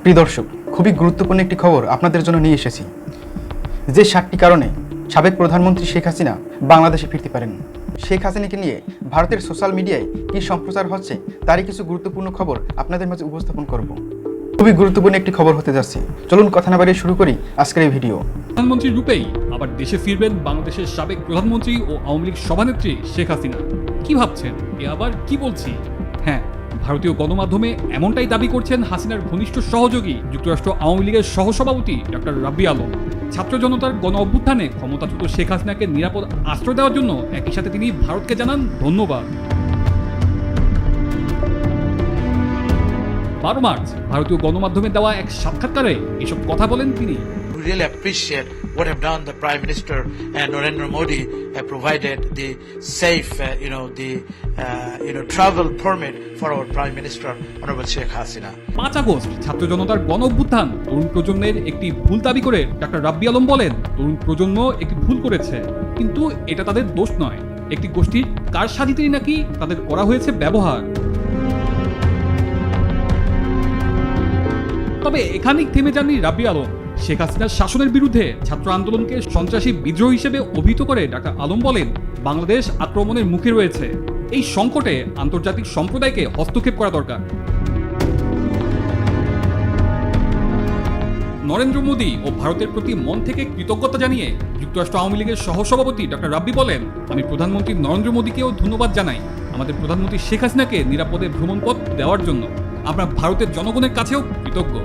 প্রিয় দর্শক, খুবই গুরুত্বপূর্ণ একটি খবর আপনাদের জন্য নিয়ে এসেছি। যে 7টি কারণে সাবেক প্রধানমন্ত্রী শেখ হাসিনা বাংলাদেশে ফিরতে পারেন। শেখ হাসিনাকে নিয়ে ভারতের সোশ্যাল মিডিয়ায় কী সম্প্রচার হচ্ছে তারই কিছু গুরুত্বপূর্ণ খবর আপনাদের মাঝে উপস্থাপন করব। খুবই গুরুত্বপূর্ণ একটি খবর হতে যাচ্ছে। চলুন কথা না বাড়িয়ে শুরু করি আজকের এই ভিডিও। প্রধানমন্ত্রী রূপেই আবার দেশে ফিরবেন বাংলাদেশের সাবেক প্রধানমন্ত্রী ও আওয়ামী লীগ সভানেত্রী শেখ হাসিনা। কি ভাবছেন? এ আবার কি বলছি? হ্যাঁ, ভারতীয় গণমাধ্যমে এমনটাই দাবি করছেন হাসিনার ঘনিষ্ঠ সহযোগী যুক্তরাষ্ট্র আওয়ামী লীগের সহসভাপতি ডক্টর রাব্বি আলম। ছাত্র জনতার গণ অভ্যুত্থানে ক্ষমতাচ্যুত শেখ হাসিনাকে নিরাপদ আশ্রয় দেওয়ার জন্য একই সাথে তিনি ভারতকে জানান ধন্যবাদ। 12 মার্চ ভারতীয় গণমাধ্যমে দেওয়া এক সাক্ষাৎকারে এসব কথা বলেন তিনি। We really appreciate what have done the Prime Minister and Narendra Modi have provided the safe, travel permit for our Prime Minister, Honorable Sheikh Hasina. 5 August ছাত্র জনতার গণ অভ্যুত্থান তরুণ প্রজন্মের একটি ভুল দাবি করে ডক্টর রাব্বি আলম বলেন, তরুণ প্রজন্ম একটি ভুল করেছে, কিন্তু এটা তাদের দোষ নয়। একটি গোষ্ঠীর কারসাজিতেই নাকি তাদের করা হয়েছে ব্যবহার। তবে এখানেই থেমে যাননি রাব্বি আলম। শেখ হাসিনার শাসনের বিরুদ্ধে ছাত্র আন্দোলনকে সন্ত্রাসী বিদ্রোহ হিসেবে অভিহিত করে ডাক্তার আলম বলেন, বাংলাদেশ আক্রমণের মুখে রয়েছে। এই সংকটে আন্তর্জাতিক সম্প্রদায়কে হস্তক্ষেপ করা দরকার। নরেন্দ্র মোদী ও ভারতের প্রতি মন থেকে কৃতজ্ঞতা জানিয়ে যুক্তরাষ্ট্র আওয়ামী লীগের সহসভাপতি ডক্টর রাব্বি বলেন, আমি প্রধানমন্ত্রী নরেন্দ্র মোদীকেও ধন্যবাদ জানাই আমাদের প্রধানমন্ত্রী শেখ হাসিনাকে নিরাপদে ভ্রমণপথ দেওয়ার জন্য। আমরা ভারতের জনগণের কাছেও কৃতজ্ঞ।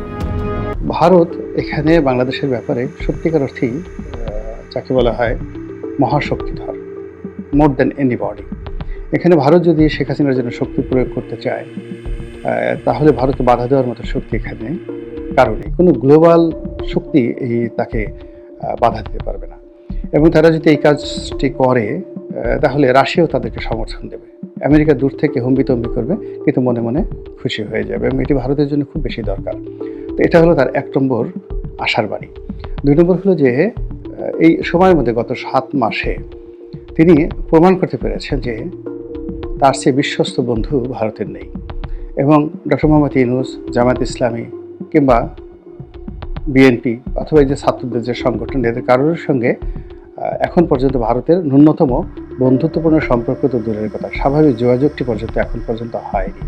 ভারত এখানে বাংলাদেশের ব্যাপারে সত্যিকার অর্থেই যাকে বলা হয় মহাশক্তিধর, মোর দ্যান এনিবডি। এখানে ভারত যদি শেখ হাসিনার জন্য শক্তি প্রয়োগ করতে চায় তাহলে ভারতকে বাধা দেওয়ার মতো শক্তি এখানে কারণে কোনো গ্লোবাল শক্তি তাকে বাধা দিতে পারবে না। এবং তারা যদি এই কাজটি করে তাহলে রাশিয়াও তাদেরকে সমর্থন দেবে। আমেরিকা দূর থেকে হম্বিতম্বি করবে কিন্তু মনে মনে খুশি হয়ে যাবে, এবং এটি ভারতের জন্য খুব বেশি দরকার। তো এটা হলো তার 1 নম্বর আশার বাণী। 2 নম্বর হলো যে এই সময়ের মধ্যে গত 7 মাসে তিনি প্রমাণ করতে পেরেছেন যে তার চেয়ে বিশ্বস্ত বন্ধু ভারতের নেই। এবং ডক্টর মোহাম্মদ ইউনূস, জামায়াত ইসলামী কিংবা বিএনপি অথবা এই যে ছাত্রদের যে সংগঠন, এদের কারোর সঙ্গে এখন পর্যন্ত ভারতের ন্যূনতম বন্ধুত্বপূর্ণ সম্পর্ক তো দূরের কথা, স্বাভাবিক যোগাযোগটি পর্যন্ত এখন পর্যন্ত হয়নি।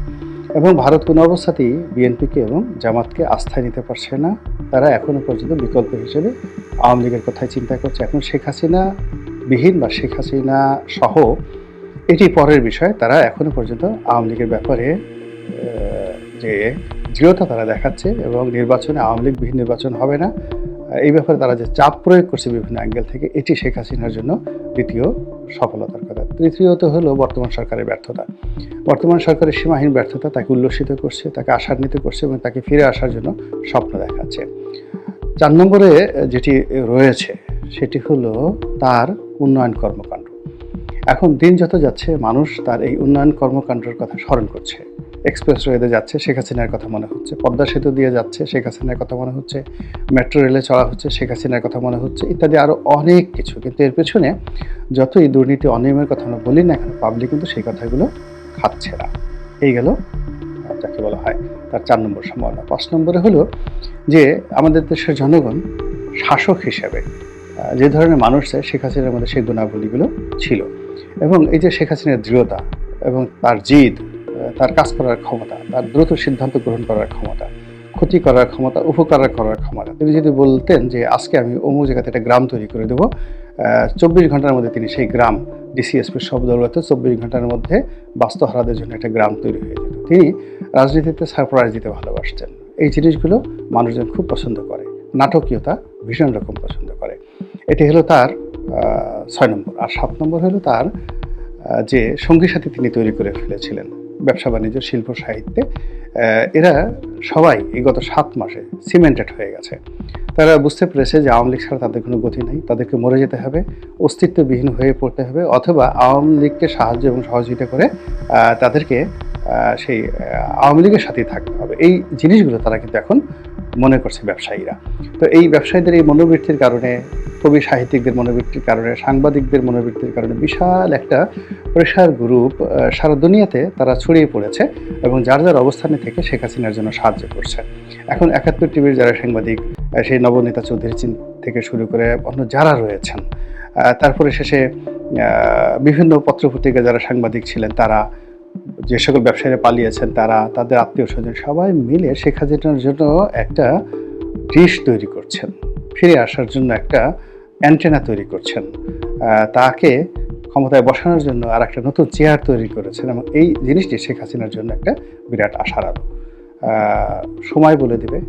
এবং ভারত কোনো অবস্থাতেই বিএনপিকে এবং জামাতকে আস্থায় নিতে পারছে না। তারা এখনও পর্যন্ত বিকল্প হিসেবে আওয়ামী লীগের কথাই চিন্তা করছে। এখন শেখ হাসিনা বিহীন বা শেখ হাসিনা সহ এটি পরের বিষয়। তারা এখনও পর্যন্ত আওয়ামী লীগের ব্যাপারে যে দৃঢ়তা তারা দেখাচ্ছে, এবং নির্বাচনে আওয়ামী লীগ বিহীন নির্বাচন হবে না এই ব্যাপারে তারা যে চাপ প্রয়োগ করছে বিভিন্ন অ্যাঙ্গেল থেকে, এটি শেখ হাসিনার জন্য দ্বিতীয় সফলতার কথা। তৃতীয়ত হলো বর্তমান সরকারের ব্যর্থতা। বর্তমান সরকারের সীমাহীন ব্যর্থতা তাকে উল্লসিত করছে, তাকে আশান্বিত করছে এবং তাকে ফিরে আসার জন্য স্বপ্ন দেখাচ্ছে। 4 নম্বরে যেটি রয়েছে সেটি হলো তার উন্নয়ন কর্মকাণ্ড। এখন দিন যত যাচ্ছে মানুষ তার এই উন্নয়ন কর্মকাণ্ডের কথা স্মরণ করছে। এক্সপ্রেসওয়েতে যাচ্ছে, শেখ হাসিনার কথা মনে হচ্ছে। পদ্মা সেতু দিয়ে যাচ্ছে, শেখ হাসিনার কথা মনে হচ্ছে। মেট্রো রেলে চলা হচ্ছে, শেখ হাসিনার কথা মনে হচ্ছে, ইত্যাদি আরও অনেক কিছু। কিন্তু এর পেছনে যতই দুর্নীতি অনিয়মের কথা আমরা বলি না কেন, পাবলিক কিন্তু সেই কথাগুলো খাচ্ছে না। এই গেল যাকে বলা হয় তার 4 নম্বর সম্ভাবনা। 5 নম্বরে হলো যে আমাদের দেশের জনগণ শাসক হিসেবে যে ধরনের মানুষ চায় শেখ হাসিনার মধ্যে সেই গুণাবলীগুলো ছিল। এবং এই যে শেখ হাসিনার দৃঢ়তা এবং তার জিদ, তার কাজ করার ক্ষমতা, তার দ্রুত সিদ্ধান্ত গ্রহণ করার ক্ষমতা, ক্ষতি করার ক্ষমতা, উপকার করার ক্ষমতা। তিনি যদি বলতেন যে আজকে আমি অমুক জায়গাতে একটা গ্রাম তৈরি করে দেবো, 24 ঘন্টার মধ্যে তিনি সেই গ্রাম ডিসিএসপির সব দৌলতে 24 ঘন্টার মধ্যে বাস্তুহারাদের জন্য একটা গ্রাম তৈরি হয়ে যেত। তিনি রাজনীতিতে সারপ্রাইজ দিতে ভালোবাসতেন। এই জিনিসগুলো মানুষজন খুব পছন্দ করে, নাটকীয়তা ভীষণ রকম পছন্দ করে। এটি হলো তার 6 নম্বর। আর 7 নম্বর হলো তার যে সঙ্গী সাথী তিনি তৈরি করে ফেলেছিলেন ব্যবসা বাণিজ্য, শিল্প, সাহিত্যে। এরা সবাই এই গত 7 মাসে সিমেন্টেড হয়ে গেছে। তারা বুঝতে পেরেছে যে আওয়ামী লীগ ছাড়া তাদের কোনো গতি নেই, তাদেরকে মরে যেতে হবে, অস্তিত্ববিহীন হয়ে পড়তে হবে, অথবা আওয়ামী লীগকে সাহায্য এবং সহযোগিতা করে তাদেরকে সেই আওয়ামী লীগের সাথেই থাকতে হবে। এই জিনিসগুলো তারা কিন্তু এখন মনে করছে ব্যবসায়ীরা। তো এই ব্যবসায়ীদের এই মনোবৃত্তির কারণে, কবি সাহিত্যিকদের মনোবৃত্তির কারণে, সাংবাদিকদের মনোবৃত্তির কারণে বিশাল একটা প্রেশার গ্রুপ সারা দুনিয়াতে তারা ছড়িয়ে পড়েছে, এবং যার যার অবস্থানে থেকে শেখ হাসিনার জন্য সাহায্য করছে। এখন ৭১ টিভির যারা সাংবাদিক, সেই নবনীতা চৌধুরী থেকে শুরু করে অন্য যারা রয়েছেন, তারপরে শেষে বিভিন্ন পত্রপত্রিকা যারা সাংবাদিক ছিলেন, তারা যে সকল ব্যবসায়ীরা পালিয়েছেন, তারা তাদের আত্মীয় স্বজন সবাই মিলে শেখ হাসিনার জন্য একটা ডিশ তৈরি করছেন, ফিরে আসার জন্য একটা অ্যান্টেনা তৈরি করছেন, তাকে ক্ষমতায় বসানোর জন্য আর একটা নতুন চেয়ার তৈরি করেছেন, এবং এই জিনিসটি শেখ হাসিনার জন্য একটা বিরাট আশার আলো। সময় বলে দেবে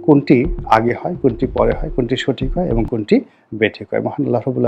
কোনটি আগে হয়, কোনটি পরে হয়, কোনটি সঠিক হয় এবং কোনটি বেঠিক হয়। মহান আল্লাহ রাব্বুল